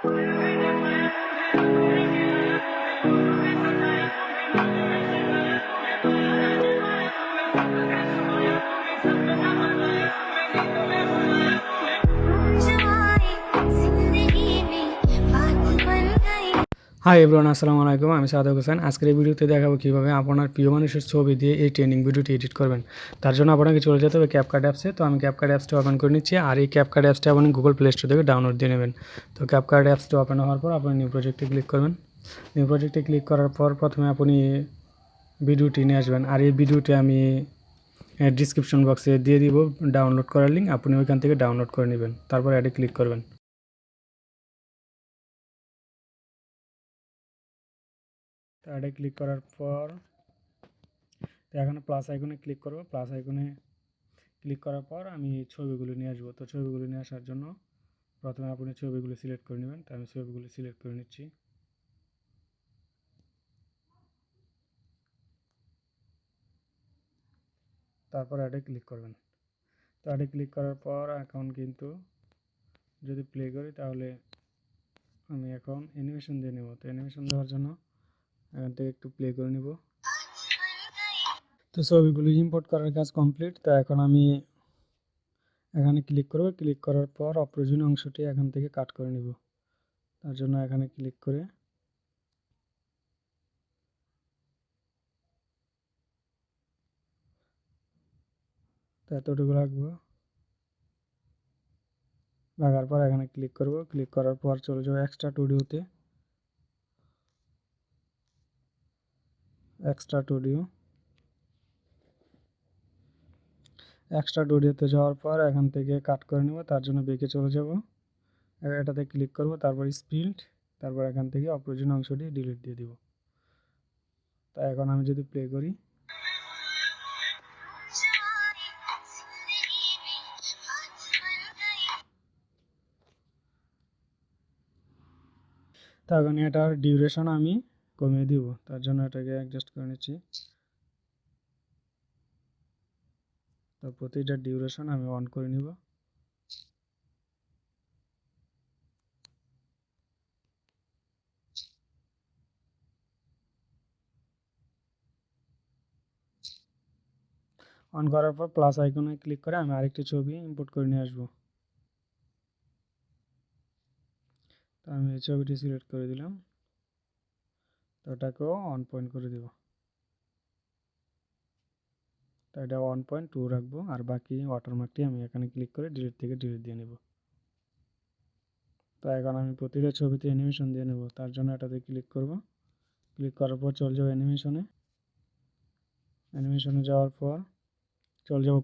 Hi everyone, আসসালামু আলাইকুম। আমি সাদেক হোসেন। আজকের এই ভিডিওতে দেখাবো কীভাবে আপনার প্রিয় মানুষের ছবি দিয়ে এই ট্রেনিং ভিডিওটি এডিট করবেন। তার জন্য আপনাকে চলে যেতে হবে ক্যাপকাট অ্যাপসে। তো আমি ক্যাপকাট অ্যাপসটা ওপেন করে নিচ্ছি, আর এই ক্যাপকাট অ্যাপসটা আপনি গুগল প্লে স্টোর থেকে ডাউনলোড দিয়ে নেবেন। তো ক্যাপকাট অ্যাপসটা ওপেন হওয়ার পর আপনি নিউ প্রজেক্টে ক্লিক করবেন। নিউ প্রজেক্টে ক্লিক করার পর প্রথমে আপনি ভিডিওটি নিয়ে আসবেন, আর এই ভিডিওটি আমি ডিসক্রিপশন বক্সে দিয়ে দিব ডাউনলোড করার লিঙ্ক, আপনি ওইখান থেকে ডাউনলোড করে নেবেন। তারপর অ্যাডে ক্লিক করবেন। তো অ্যাডে ক্লিক করার পর তো এখানে প্লাস আইকনে ক্লিক করব। প্লাস আইকনে ক্লিক করার পর আমি ছবিগুলো নিয়ে আসবো। তো ছবিগুলো নিয়ে আসার জন্য প্রথমে আপনি ছবিগুলো সিলেক্ট করে নেবেন। তো আমি ছবিগুলো সিলেক্ট করে নিচ্ছি। তারপর অ্যাডে ক্লিক করবেন। তো অ্যাডে ক্লিক করার পর এখন কিন্তু যদি প্লে করি তাহলে আমি এখন অ্যানিমেশন দিয়ে নেব। তো অ্যানিমেশন দেওয়ার জন্য এখান থেকে একটু প্লে করে নেব। তো ছবিগুলো ইম্পোর্ট করার কাজ কমপ্লিট। তো এখন আমি এখানে ক্লিক করব। ক্লিক করার পর অপ্রয়োজনীয় অংশটি এখান থেকে কাট করে নেব। তার জন্য এখানে ক্লিক করে এতটুকু রাখবো। রাখার পর এখানে ক্লিক করব। ক্লিক করার পর চলে যাবো এক্সট্রা স্টুডিওতে। এক্সট্রা স্টুডিওতে যাওয়ার পর এখান থেকে কাট করে নেব। তার জন্য বেঁকে চলে যাব, এটাতে ক্লিক করব, তারপর স্পিড, তারপর এখান থেকে অপ্রয়োজনীয় অংশটি ডিলিট দিয়ে দিব। তা এখন আমি যদি প্লে করি তখন এটার ডিউরেশন আমি কমিয়ে দিব। তার জন্য এটাকে অ্যাডজাস্ট করে নিচ্ছি। তো প্রতিটা ডিউরেশন আমি অন করে নিব। অন করার পর প্লাস আইকনে ক্লিক করে আমি আরেকটি ছবি ইম্পোর্ট করে নিয়ে আসবো। তো আমি এই ছবিটি সিলেক্ট করে দিলাম। তো ওটাকেও অন পয়েন্ট করে দেব। তো এটা 1.2 রাখবো, আর বাকি ওয়াটারমার্কটি আমি এখানে ক্লিক করে ডিলিট থেকে ডিলিট দিয়ে নেব। তো এখন আমি প্রতিটা ছবিতে অ্যানিমেশন দিয়ে নেব। তার জন্য এটাতে ক্লিক করব। ক্লিক করার পর চলে যাবো অ্যানিমেশনে যাওয়ার পর চলে যাব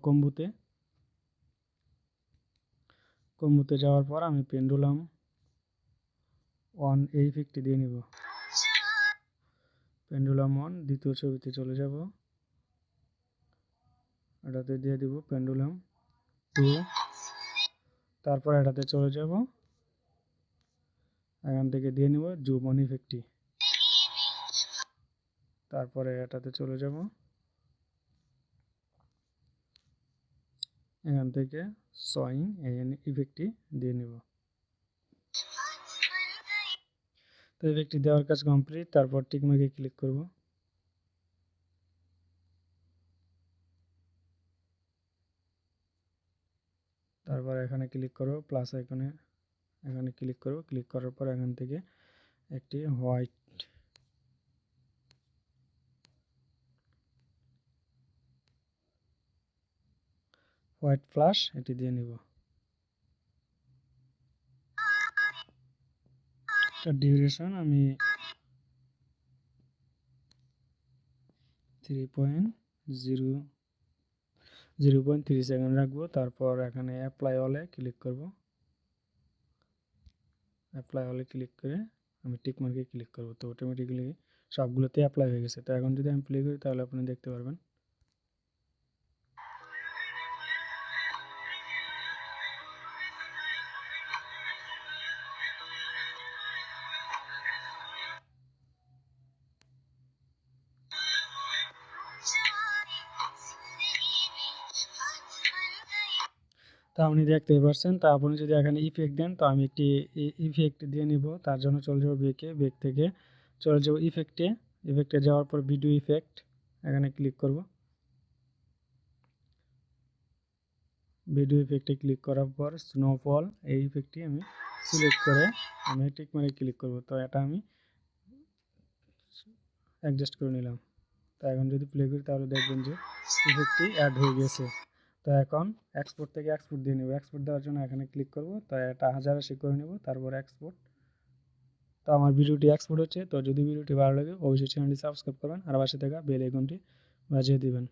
কম্বুতে যাওয়ার পর আমি পেন্ডুলাম অন এই ইফেক্টটি দিয়ে নিব। পেন্ডুলাম অন দ্বিতীয় ছবিতে চলে যাব, এটাতে দিয়ে দিব পেন্ডুলাম 2। তারপর এটাতে চলে যাব, এখান থেকে দিয়ে নিব জুম অন ইফেক্টটি। তারপরে এটাতে চলে যাব, এখান থেকে সোয়িং এই ইফেক্টটি দিয়ে নিব। তো ইফেক্টটি দেওয়ার কাজ কমপ্লিট। তারপর টিকমার্কে ক্লিক করব। তারপর এখানে ক্লিক করব, প্লাস আইকনে এখানে ক্লিক করব। ক্লিক করার পর এখান থেকে একটি হোয়াইট ফ্ল্যাশ এটি দিয়ে নিব। তার ডিউরেশন আমি 0.3 সেকেন্ড রাখবো। তারপর এখানে অ্যাপ্লাই অলে ক্লিক করব। অ্যাপ্লাই অলে ক্লিক করে আমি টিক মার্কে ক্লিক করব। তো অটোমেটিক্যালি সবগুলোতে অ্যাপ্লাই হয়ে গেছে। তো এখন যদি আমি প্লে করি তাহলে আপনি দেখতে পারবেন। তো তো আপনি দেখতেই পাচ্ছেন। তো আপনি যদি এখানে ইফেক্ট দেন, তো আমি একটি ইফেক্ট দিয়ে নিব। তার জন্য চলে যাব বেক থেকে চলে যাব ইফেক্টে যাওয়ার পর ভিডিও ইফেক্ট এখানে ক্লিক করব। ভিডিও ইফেক্টে ক্লিক করার পর স্নোফল এই ইফেক্টটি আমি সিলেক্ট করে আমি টিক মারে ক্লিক করব। তো এটা আমি অ্যাডজাস্ট করে নিলাম। তো এখন যদি প্লে করি তাহলে দেখবেন যে ইফেক্টটি অ্যাড হয়ে গেছে। তো এখন এক্সপোর্ট থেকে এক্সপোর্ট দিয়ে নেব। এক্সপোর্ট দেওয়ার জন্য এখানে ক্লিক করব। তো এটা 1080 করে নেব, তারপর এক্সপোর্ট। তো আমার ভিডিওটি এক্সপোর্ট হচ্ছে। তো যদি ভিডিওটি ভালো লাগে অবশ্যই চ্যানেলটি সাবস্ক্রাইব করবেন আর পাশে থাকা বেল আইকনটি বাজিয়ে দিবেন।